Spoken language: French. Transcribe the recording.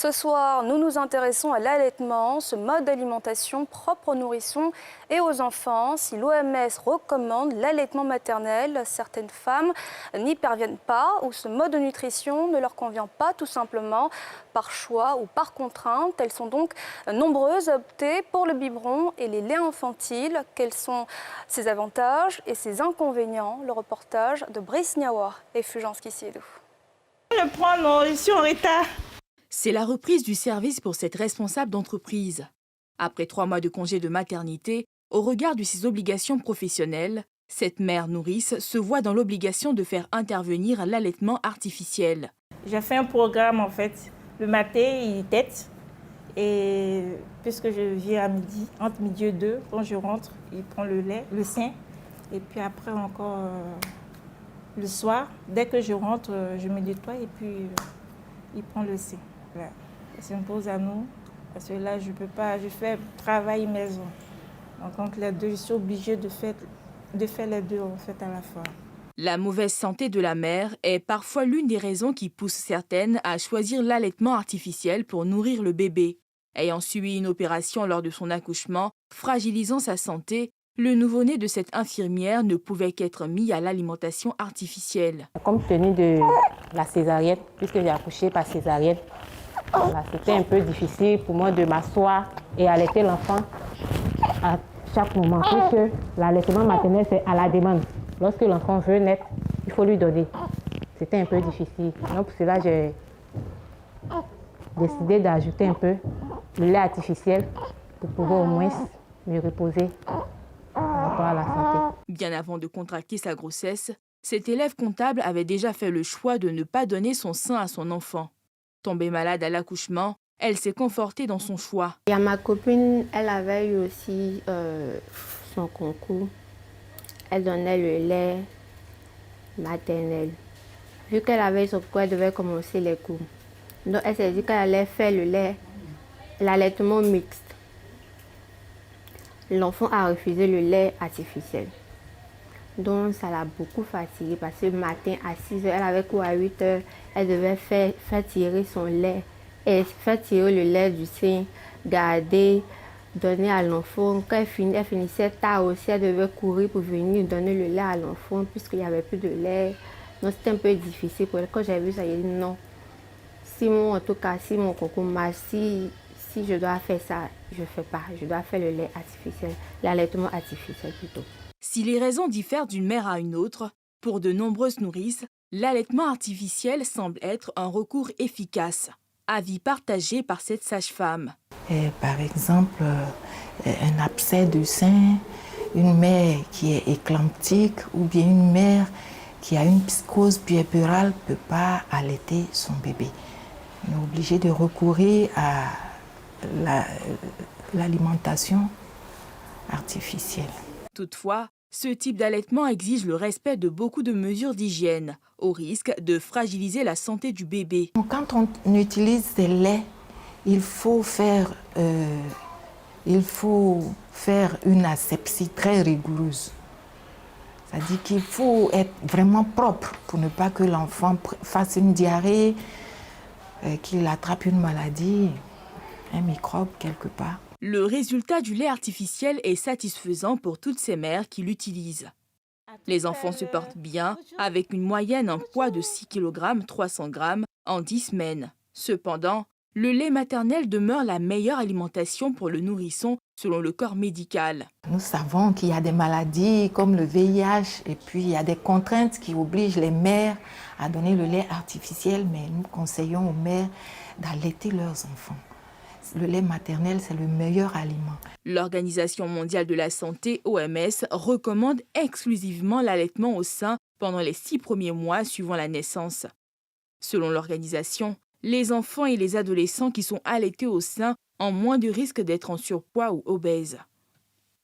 Ce soir, nous nous intéressons à l'allaitement, ce mode d'alimentation propre aux nourrissons et aux enfants. Si l'OMS recommande l'allaitement maternel, certaines femmes n'y parviennent pas ou ce mode de nutrition ne leur convient pas tout simplement par choix ou par contrainte. Elles sont donc nombreuses à opter pour le biberon et les laits infantiles. Quels sont ses avantages et ses inconvénients? Le reportage de Brice Niawa et Fulgence Kissielou. Je prends, non, je suis en retard. C'est la reprise du service pour cette responsable d'entreprise. Après 3 mois de congé de maternité, au regard de ses obligations professionnelles, cette mère nourrice se voit dans l'obligation de faire intervenir l'allaitement artificiel. J'ai fait un programme en fait. Le matin, il tète. Et puisque je viens à midi, entre midi et 2, quand je rentre, il prend le lait, le sein. Et puis après encore le soir, dès que je rentre, je me nettoie et puis il prend le sein. Voilà. Ça s'impose à nous, parce que là, je peux pas, je fais travail maison. Donc entre les deux, je suis obligée de faire les deux en fait à la fois. La mauvaise santé de la mère est parfois l'une des raisons qui poussent certaines à choisir l'allaitement artificiel pour nourrir le bébé. Ayant subi une opération lors de son accouchement, fragilisant sa santé, le nouveau-né de cette infirmière ne pouvait qu'être mis à l'alimentation artificielle. Compte tenu de la césarienne, puisque j'ai accouché par césarienne, voilà, c'était un peu difficile pour moi de m'asseoir et allaiter l'enfant à chaque moment, puisque l'allaitement maternel, c'est à la demande. Lorsque l'enfant veut naître, il faut lui donner. C'était un peu difficile. Donc pour cela, j'ai décidé d'ajouter un peu le lait artificiel pour pouvoir au moins me reposer par rapport à la santé. Bien avant de contracter sa grossesse, cette élève comptable avait déjà fait le choix de ne pas donner son sein à son enfant. Tombée malade à l'accouchement, elle s'est confortée dans son choix. Il y a ma copine, elle avait eu aussi son concours. Elle donnait le lait maternel. Vu qu'elle avait son concours, elle devait commencer les cours. Donc elle s'est dit qu'elle allait faire l'allaitement mixte. L'enfant a refusé le lait artificiel. Donc ça l'a beaucoup fatiguée parce que le matin à 6 h, elle avait cours à 8 h, elle devait faire tirer son lait et faire tirer le lait du sein, garder, donner à l'enfant. Quand elle finissait tard aussi, elle devait courir pour venir donner le lait à l'enfant puisqu'il n'y avait plus de lait. Donc c'était un peu difficile pour elle. Quand j'ai vu ça, j'ai dit non. Si mon concours marche, si je dois faire ça, je ne fais pas. Je dois faire le lait artificiel, l'allaitement artificiel plutôt. Si les raisons diffèrent d'une mère à une autre, pour de nombreuses nourrices, l'allaitement artificiel semble être un recours efficace. Avis partagé par cette sage-femme. Par exemple, un abcès de sein, une mère qui est éclamptique ou bien une mère qui a une psychose puerpérale ne peut pas allaiter son bébé. On est obligé de recourir à l'alimentation artificielle. Toutefois, ce type d'allaitement exige le respect de beaucoup de mesures d'hygiène, au risque de fragiliser la santé du bébé. Quand on utilise des laits, il faut faire une asepsie très rigoureuse. C'est-à-dire qu'il faut être vraiment propre pour ne pas que l'enfant fasse une diarrhée, qu'il attrape une maladie, un microbe quelque part. Le résultat du lait artificiel est satisfaisant pour toutes ces mères qui l'utilisent. Les enfants se portent bien, avec une moyenne en poids de 6 kg 300 g en 10 semaines. Cependant, le lait maternel demeure la meilleure alimentation pour le nourrisson selon le corps médical. Nous savons qu'il y a des maladies comme le VIH et puis il y a des contraintes qui obligent les mères à donner le lait artificiel, mais nous conseillons aux mères d'allaiter leurs enfants. Le lait maternel, c'est le meilleur aliment. L'Organisation mondiale de la santé, OMS, recommande exclusivement l'allaitement au sein pendant les 6 premiers mois suivant la naissance. Selon l'organisation, les enfants et les adolescents qui sont allaités au sein ont moins de risques d'être en surpoids ou obèses.